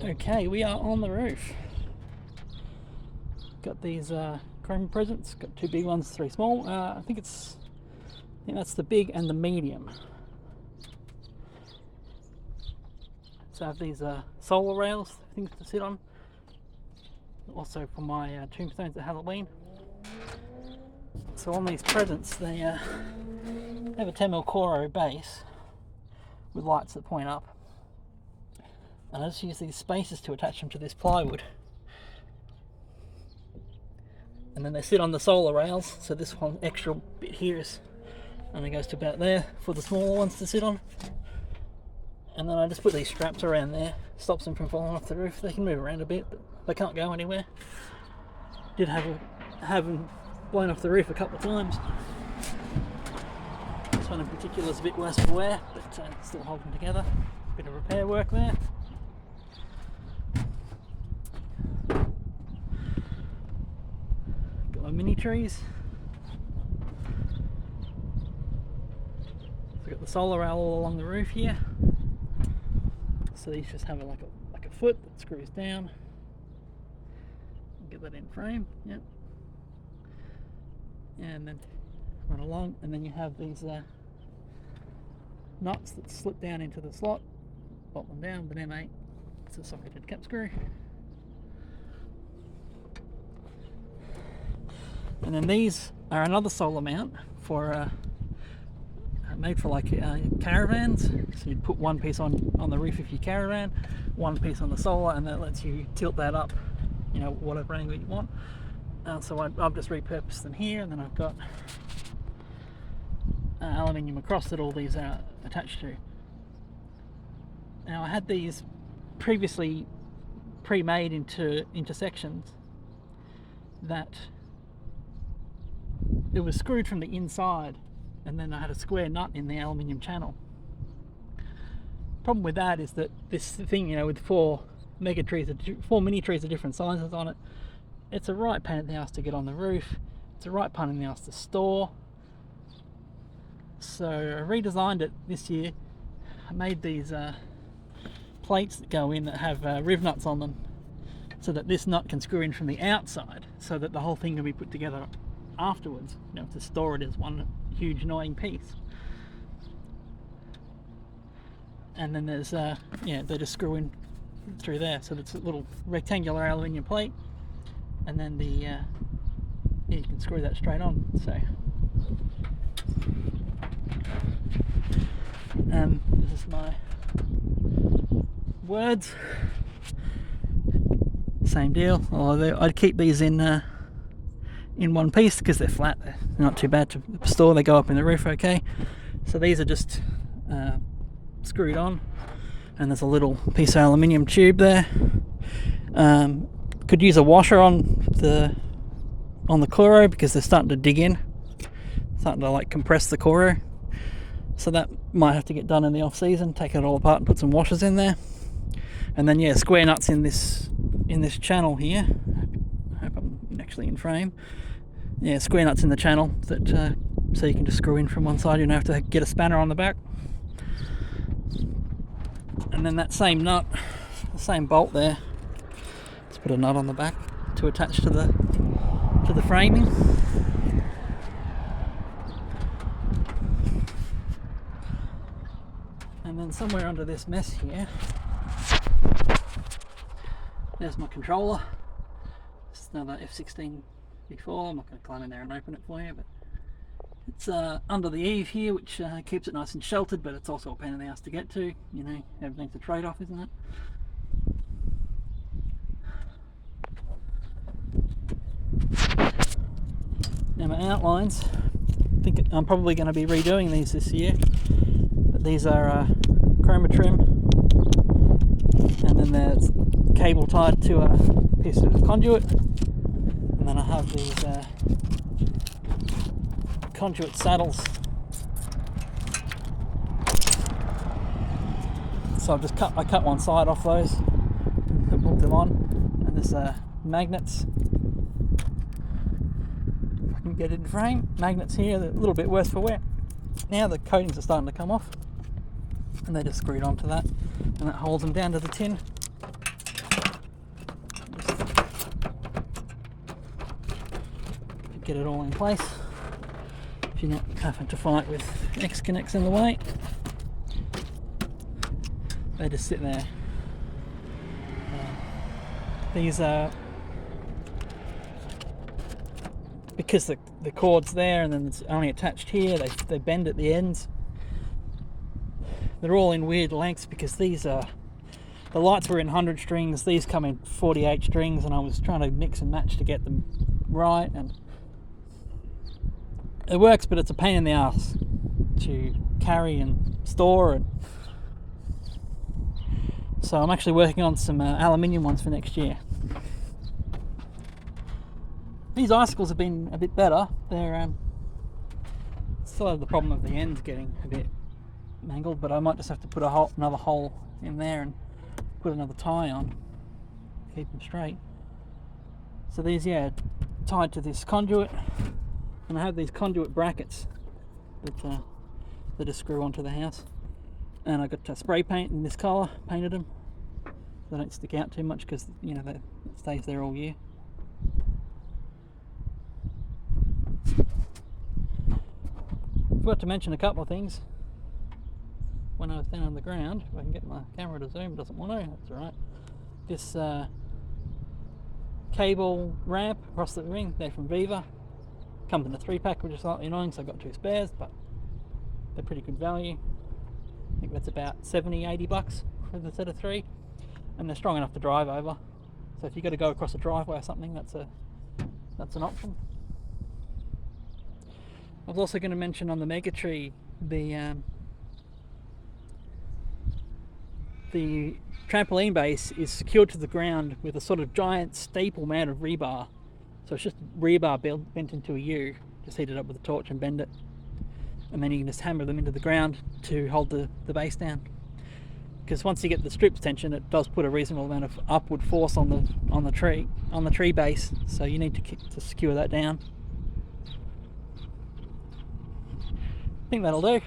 Okay, we are on the roof. Got these chrome presents. Got 2 big ones, 3 small. I think that's the big and the medium. So I have these solar rails, things to sit on. Also for my tombstones at Halloween. So on these presents, they have a 10mm Coro base with lights that point up. And I just use these spacers to attach them to this plywood. And then they sit on the solar rails, so this one extra bit here is only goes to about there for the smaller ones to sit on. And then I just put these straps around there, stops them from falling off the roof. They can move around a bit, but they can't go anywhere. Did have them blown off the roof a couple of times. This one in particular is a bit worse for wear, but still holding together. Bit of repair work there. Got my mini trees. I've got the solar rail all along the roof here. So these just have like a foot that screws down. Get that in frame, yep. And then run along, and then you have these nuts that slip down into the slot. Bolt them down with an M8. It's a socketed cap screw. And then these are another solar mount for made for like caravans. So you'd put one piece on the roof of your caravan, one piece on the solar, and that lets you tilt that up, you know, whatever angle you want. So I've just repurposed them here, and then I've got aluminium across that all these are attached to. Now I had these previously pre-made into sections that it was screwed from the inside, and then I had a square nut in the aluminium channel. Problem with that is that this thing, you know, with 4 mini trees of different sizes on it, it's a right pain in the ass to get on the roof. It's a right pain in the ass to store. So I redesigned it this year. I made these plates that go in that have riv nuts on them, so that this nut can screw in from the outside, so that the whole thing can be put together afterwards, you know, to store it as one huge annoying piece. And then there's they just screw in through there, so it's a little rectangular aluminium plate, and then you can screw that straight on. So this is my words. Same deal, although I'd keep these in one piece because they're flat. They're not too bad to store. They go up in the roof okay. So these are just screwed on, and there's a little piece of aluminium tube there. Could use a washer on the Coro because they're starting to dig in, starting to like compress the Coro. So that might have to get done in the off season. Take it all apart and put some washers in there. And then square nuts in this channel here. I hope I'm actually in frame. Square nuts in the channel that so you can just screw in from one side. You don't have to get a spanner on the back. And then that same nut, the same bolt there. Let's put a nut on the back to attach to the framing. And then somewhere under this mess here, there's my controller. It's another F16 B4. I'm not going to climb in there and open it for you, but it's under the eave here, which keeps it nice and sheltered, but it's also a pain in the ass to get to. You know, everything's a trade-off, isn't it? Now my outlines, I think I'm probably going to be redoing these this year, but these are chroma trim, and then there's cable tied to a piece of conduit, and then I have these conduit saddles. So I cut one side off those and put them on, and there's magnets. If I can get it in frame, magnets here, they're a little bit worse for wear. Now the coatings are starting to come off, and they're just screwed onto that, and that holds them down to the tin. get it all in place if you're not having to fight with X connects in the way. They just sit there. These are, because the cord's there and then it's only attached here, they bend at the ends. They're all in weird lengths because these are, the lights were in 100 strings, these come in 48 strings, and I was trying to mix and match to get them right, and it works, but it's a pain in the ass to carry and store. And so I'm actually working on some aluminium ones for next year. These icicles have been a bit better. They're still have the problem of the ends getting a bit mangled, but I might just have to put another hole in there and put another tie on to keep them straight. So these, yeah, tied to this conduit, and I have these conduit brackets that just screw onto the house. And I got spray paint in this colour, painted them so they don't stick out too much, because you know it stays there all year. Forgot to mention a couple of things when I was down on the ground. If I can get my camera to zoom, it doesn't want to, that's alright. This cable ramp across the ring, they're from Viva. Comes in a 3-pack, which is slightly annoying, so I got 2 spares, but they're pretty good value. I think that's about 70-80 bucks for the set of 3, and they're strong enough to drive over. So if you've got to go across a driveway or something, that's an option. I was also going to mention on the Mega Tree, the trampoline base is secured to the ground with a sort of giant staple made of rebar. So it's just rebar bent into a U, just heat it up with a torch and bend it. And then you can just hammer them into the ground to hold the base down. Because once you get the strips tension, it does put a reasonable amount of upward force on the tree base. So you need to secure that down. I think that'll do.